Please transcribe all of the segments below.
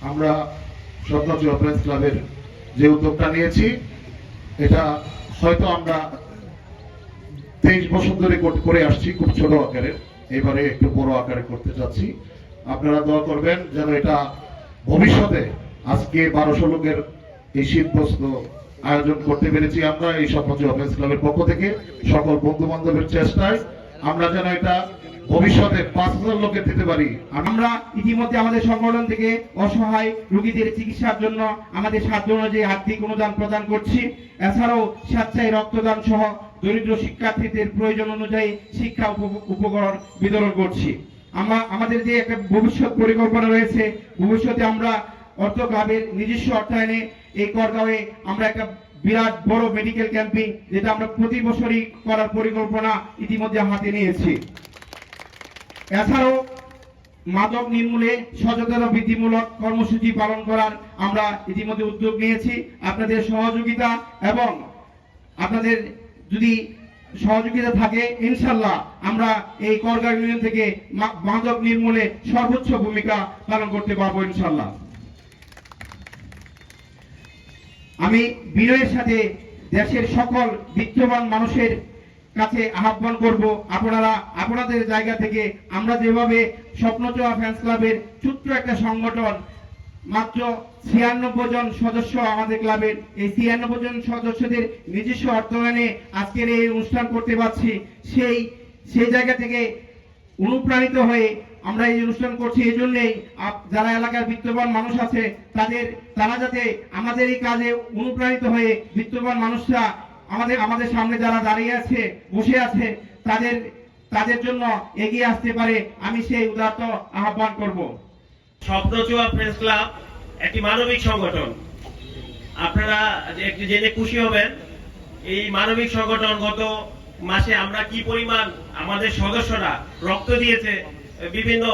আমরা স্বপ্নচূড়া প্রেস ক্লাবের যে উদ্যোগটা নিয়েছি, এটা হয়তো আমরা 23 বছর ধরে করে আসছি খুব ছোট আকারে, এবারে একটু বড় আকারে করতে যাচ্ছি। আপনারা দোয়া করবেন যেন এটা ভবিষ্যতে, আজকে 1200 লোকের এই শীতবস্ত্র আয়োজন করতে পেরেছি আমরা এই স্বপ্নচূড়া প্রেস ক্লাবের পক্ষ থেকে, সকল বন্ধু বান্ধবের চেষ্টায় আমরা যেন এটা ভবিষ্যতে 5000 লোকে দিতে পারি। আমরা ইতিমধ্যে আমাদের সংগঠন থেকে অসহায় রোগীদের চিকিৎসার জন্য আমাদের সাধ্য অনুযায়ী আর্থিক অনুদান প্রদান করছি। এছাড়াও স্বেচ্ছায় রক্তদান সহ দরিদ্র শিক্ষার্থীদের প্রয়োজন অনুযায়ী শিক্ষা উপকরণ বিতরণ করছি। আমাদের যে একটা ভবিষ্যৎ পরিকল্পনা রয়েছে, ভবিষ্যতে আমরা অর্থ ক্লাবের নিজস্ব অর্থায়নে এই করগাঁওয়ে আমরা একটা বিরাট বড় মেডিকেল ক্যাম্পিং, যেটা আমরা প্রতি বছরই করার পরিকল্পনা ইতিমধ্যে হাতে নিয়েছি। এছাড়াও মাদক নির্মূলে সচেতনতা বৃদ্ধিমূলক কর্মসূচি পালন করার আমরা ইতিমধ্যে উদ্যোগ নিয়েছি। আপনাদের সহযোগিতা এবং আপনাদের যদি সহযোগিতা থাকে, ইনশাল্লাহ আমরা এই করগাঁও ইউনিয়ন থেকে মাদক নির্মূলে সর্বোচ্চ ভূমিকা পালন করতে পারবো ইনশাল্লাহ। আমি বিনয়ের সাথে দেশের সকল বিত্তবান মানুষের কাছে আহ্বান করব, আপনারা আপনাদের জায়গা থেকে আমরা যেভাবে স্বপ্নচূড়া ফ্যান্স ক্লাবের ছোট্ট একটা সংগঠন, মাত্র 96 জন সদস্য আমাদের ক্লাবের, এই 96 জন সদস্যদের নিজস্ব অর্থায়নে আজকের এই অনুষ্ঠান করতে পারছি, সেই জায়গা থেকে অনুপ্রাণিত হয়ে আমরা এই অনুষ্ঠান করছি। এই জন্যই যারা এলাকার বিত্তবান মানুষ আছে তারা যাতে আমাদের এই কাজে অনুপ্রাণিত হয়ে বিত্তবান মানুষরা আমাদের সামনে যারা দাঁড়িয়ে আছে, বসে আছে, তাদের জন্য এগিয়ে আসতে পারে, আমি সেই উদাত্ত আহ্বান করব। স্বপ্নচূড়া প্রেস ক্লাব একটি মানবিক সংগঠন। আপনারা একটু জেনে খুশি হবেন, এই মানবিক সংগঠন গত মাসে আমরা কি পরিমাণ আমাদের সদস্যরা রক্ত দিয়েছে, বিভিন্ন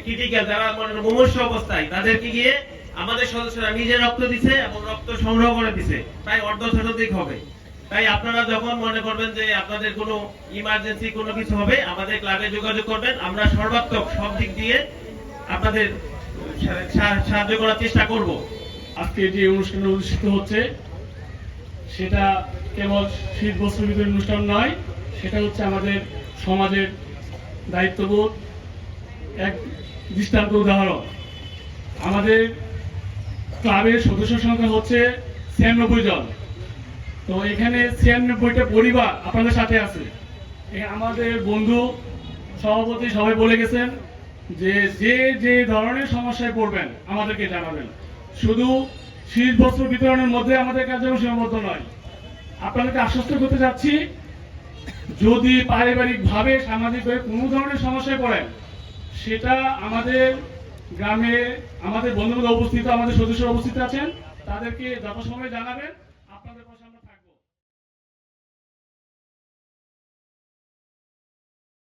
ক্রিটিক্যাল যারা মুমূর্ষু অবস্থায় তাদেরকে গিয়ে আমাদের সদস্যরা নিজে রক্ত দিছে এবং রক্ত সংগ্রহ করে দিছে, প্রায় অর্ধশতাধিক হবে। তাই আপনারা যখন মনে করবেন যে আপনাদের কোনো ইমার্জেন্সি কোনো কিছু হবে, আমাদের ক্লাবে যোগাযোগ করবেন, আমরা সর্বাত্মক সব দিক দিয়ে আপনাদের সাহায্য করার চেষ্টা করব। আজকে যে অনুষ্ঠান অনুষ্ঠিত হচ্ছে সেটা কেবল শীত বস্ত্র বিতরণ অনুষ্ঠান নয়, সেটা হচ্ছে আমাদের সমাজের দায়িত্ববোধ এক দৃষ্টান্ত উদাহরণ। আমাদের ক্লাবের সদস্য সংখ্যা হচ্ছে 96 জন। তো এখানে 96টা পরিবার আপনাদের সাথে আছে। আমাদের বন্ধু সভাপতি সবাই বলে গেছেন যে যে ধরনের সমস্যায় পড়বেন আমাদেরকে জানাবেন। শুধু শীত বস্ত্র বিতরণের মধ্যে আমাদের কার্যক্রম সীমাবদ্ধ নয়। আপনাদেরকে আশ্বস্ত করতে চাচ্ছি, যদি পারিবারিকভাবে সামাজিকভাবে কোনো ধরনের সমস্যায় পড়েন, সেটা আমাদের গ্রামে আমাদের বন্ধু বান্ধব উপস্থিত, আমাদের সদস্যরা উপস্থিত আছেন, তাদেরকে যথাসময়ে জানাবেন। আপনাদের পাশে আমরা